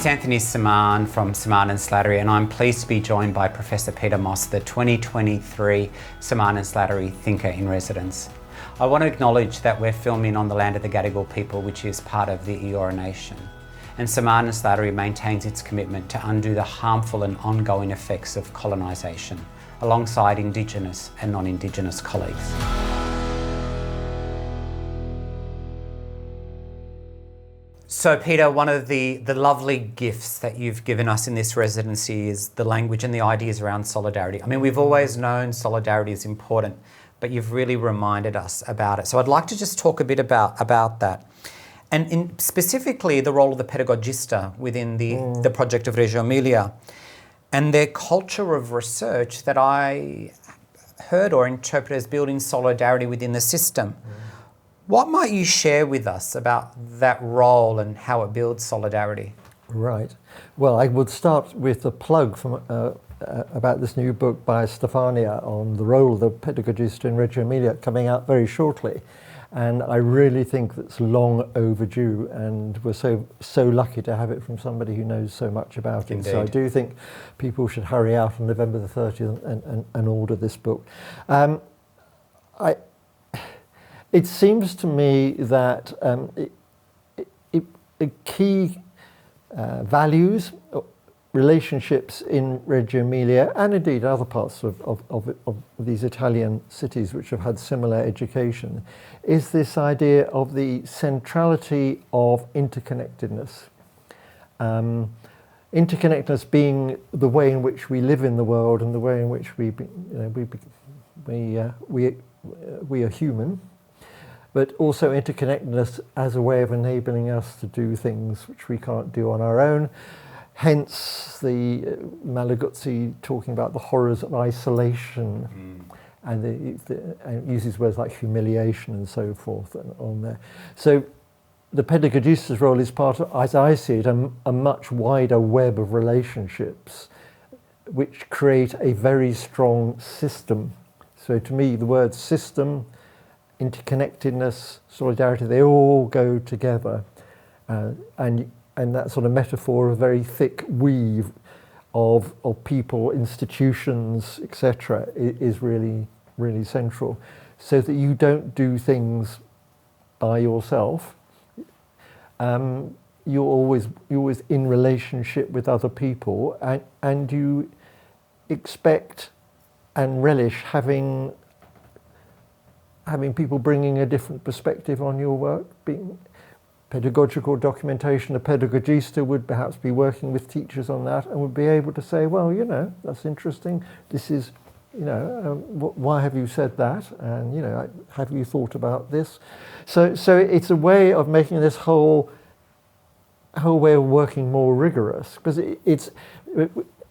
It's Anthony Semann from Semann Slattery, and I'm pleased to be joined by Professor Peter Moss, the 2023 Semann Slattery Thinker in Residence. I want to acknowledge that we're filming on the land of the Gadigal people, which is part of the Eora Nation. And Semann Slattery maintains its commitment to undo the harmful and ongoing effects of colonisation, alongside Indigenous and non-Indigenous colleagues. So Peter, one of the lovely gifts that you've given us in this residency is the language and the ideas around solidarity. I mean, we've always known solidarity is important, but you've really reminded us about it. So I'd like to just talk a bit about that. And specifically the role of the pedagogista within the project of Reggio Emilia and their culture of research that I heard or interpreted as building solidarity within the system. What might you share with us about that role and how it builds solidarity? Right. Well, I would start with a plug from about this new book by Stefania on the role of the pedagogist in Reggio Emilia, coming out very shortly. And I really think that's long overdue, and we're so lucky to have it from somebody who knows so much about it. Indeed. So I do think people should hurry out on November the 30th and order this book. It seems to me that key values, relationships in Reggio Emilia, and indeed other parts of these Italian cities which have had similar education, is this idea of the centrality of interconnectedness. Interconnectedness being the way in which we live in the world and the way in which we are human, but also interconnectedness as a way of enabling us to do things which we can't do on our own. Hence the Malaguzzi talking about the horrors of isolation, and uses words like humiliation and so forth on there. So the pedagogista's role is part of, as I see it, a much wider web of relationships which create a very strong system. So to me, the word system, interconnectedness, solidarity, they all go together. And that sort of metaphor of a very thick weave of people, institutions, etc., is really, really central. So that you don't do things by yourself. You're always in relationship with other people, and you expect and relish having people bringing a different perspective on your work. Being pedagogical documentation, a pedagogista would perhaps be working with teachers on that and would be able to say, well, that's interesting. This is, why have you said that? And, have you thought about this? So it's a way of making this whole way of working more rigorous, because it's,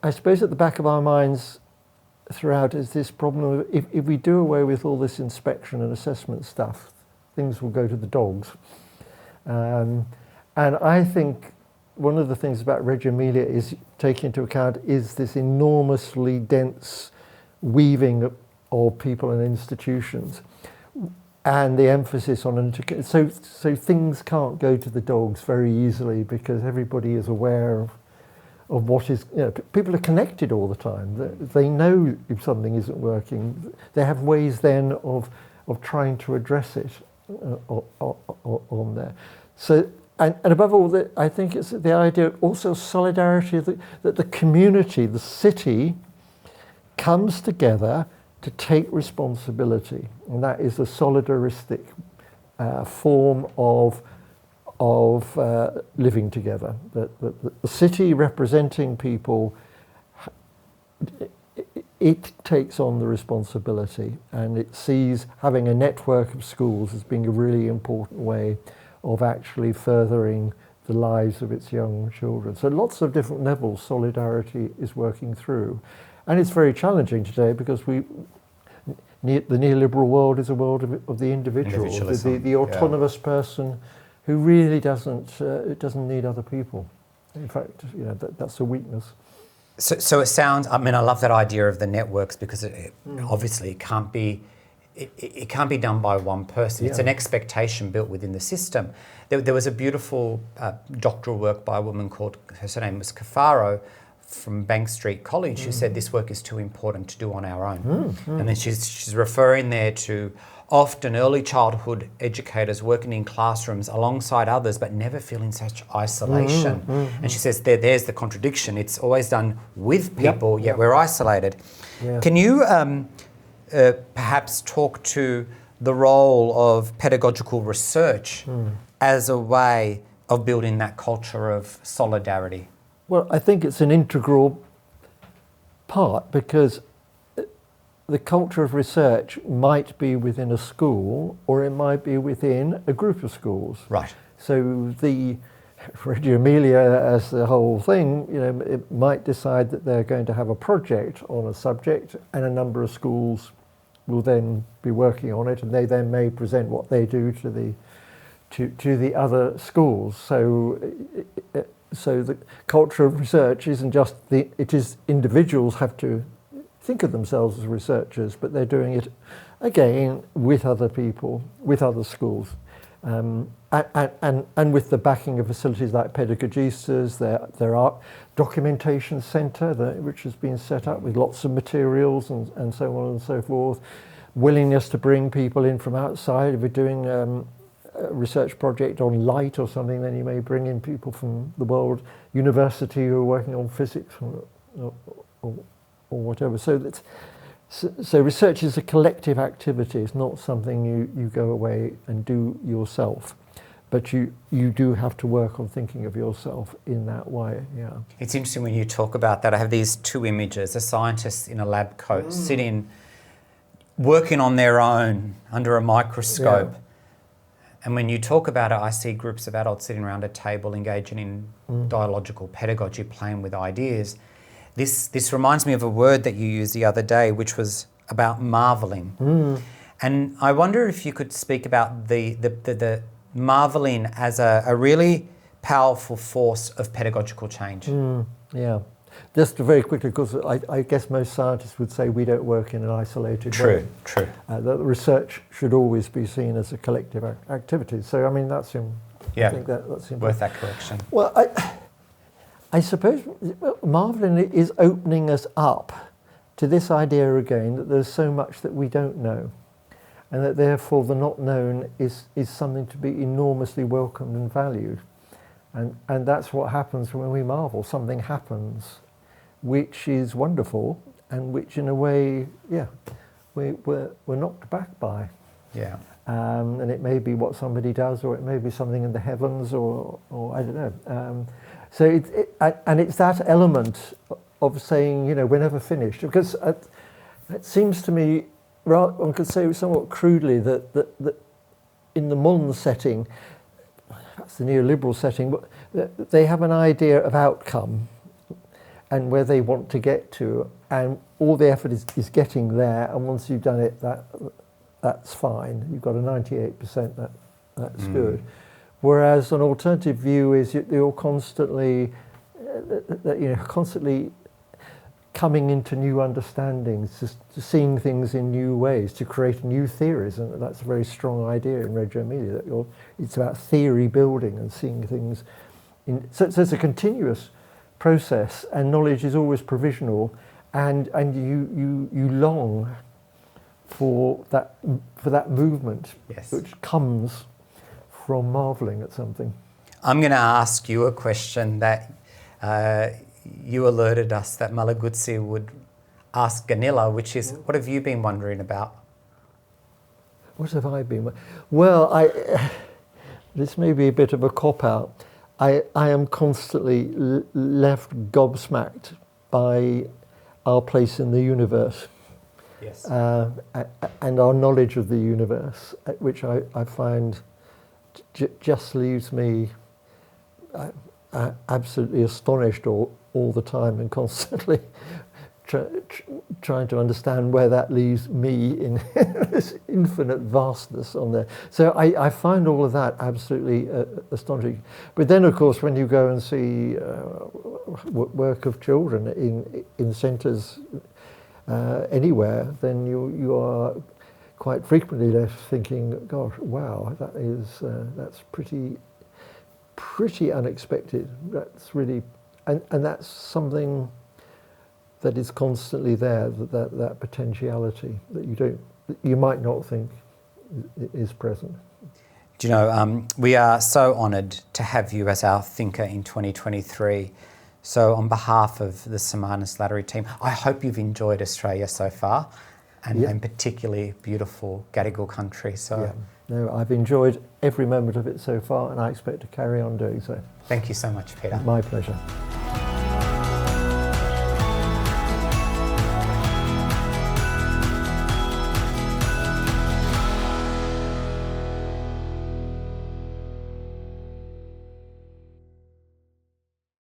I suppose at the back of our minds throughout is this problem of if we do away with all this inspection and assessment stuff, things will go to the dogs. And I think one of the things about Reggio Emilia is taking into account is this enormously dense weaving of people and institutions, and the emphasis on so things can't go to the dogs very easily because everybody is aware of what is, people are connected all the time. They know if something isn't working. They have ways then of trying to address it on there. So, and above all, I think it's the idea also solidarity that the community, the city, comes together to take responsibility, and that is a solidaristic form of living together. The city representing people, it takes on the responsibility, and it sees having a network of schools as being a really important way of actually furthering the lives of its young children. So lots of different levels solidarity is working through. And it's very challenging today because the neoliberal world is a world of the individual, the autonomous person who really doesn't need other people. In fact, that's a weakness. So it sounds, I love that idea of the networks, because it obviously can't be it can't be done by one person. It's an expectation built within the system. There was a beautiful doctoral work by a woman called, her name was Cafaro, from Bank Street College, who said this work is too important to do on our own. And then she's referring there to often early childhood educators working in classrooms alongside others but never feeling such isolation. And she says there's the contradiction. It's always done with people, yet we're isolated. Can you perhaps talk to the role of pedagogical research as a way of building that culture of solidarity? Well, I think it's an integral part, because the culture of research might be within a school, or it might be within a group of schools. Right. So the Reggio Emilia, as the whole thing, it might decide that they're going to have a project on a subject, and a number of schools will then be working on it, and they then may present what they do to the other schools. So the culture of research isn't just it is individuals have to think of themselves as researchers, but they're doing it again with other people, with other schools, and with the backing of facilities like pedagogistas. There are documentation centre which has been set up with lots of materials and so on and so forth. Willingness to bring people in from outside. If we're doing a research project on light or something, then you may bring in people from the world university who are working on physics or whatever. So research is a collective activity. It's not something you go away and do yourself, but you do have to work on thinking of yourself in that way. Yeah. It's interesting when you talk about that. I have these two images: a scientist in a lab coat sitting, working on their own under a microscope. And when you talk about it, I see groups of adults sitting around a table engaging in dialogical pedagogy, playing with ideas. This reminds me of a word that you used the other day, which was about marvelling. And I wonder if you could speak about the marvelling as a really powerful force of pedagogical change. Yeah. Just very quickly, because I guess most scientists would say we don't work in an isolated way. True. That research should always be seen as a collective activity. So, I mean, that's I think that's worth that correction. Well, I suppose marvelling is opening us up to this idea again that there's so much that we don't know, and that therefore the not known is something to be enormously welcomed and valued. And that's what happens when we marvel. Something happens which is wonderful, and which in a way, we're knocked back by. Yeah. And it may be what somebody does, or it may be something in the heavens, or I don't know. So it's that element of saying, we're never finished. Because it seems to me, one could say somewhat crudely, that in the modern setting, that's the neoliberal setting, but they have an idea of outcome and where they want to get to, and all the effort is getting there, and once you've done it, that's fine. You've got a 98%, that's good. Whereas an alternative view is you're constantly coming into new understandings, just seeing things in new ways, to create new theories, and that's a very strong idea in Reggio Emilia, that it's about theory building and seeing things so it's a continuous process, and knowledge is always provisional, and you long for that movement, which comes from marvelling at something. I'm going to ask you a question that you alerted us that Malaguzzi would ask Gunilla, which is, what have you been wondering about? What have I been? Well, this may be a bit of a cop-out. I am constantly left gobsmacked by our place in the universe. Yes. And our knowledge of the universe, which I find just leaves me absolutely astonished all the time, and constantly trying to understand where that leaves me in this infinite vastness on there. So I find all of that absolutely astonishing. But then, of course, when you go and see work of children in centres anywhere, then you are quite frequently left thinking, gosh, wow, that's pretty unexpected. That's really, and that's something that is constantly there, that potentiality that you might not think is present. Do you know, we are so honoured to have you as our thinker in 2023. So on behalf of the Semann Slattery team, I hope you've enjoyed Australia so far, and particularly beautiful Gadigal country. So no, I've enjoyed every moment of it so far, and I expect to carry on doing so. Thank you so much, Peter. My pleasure.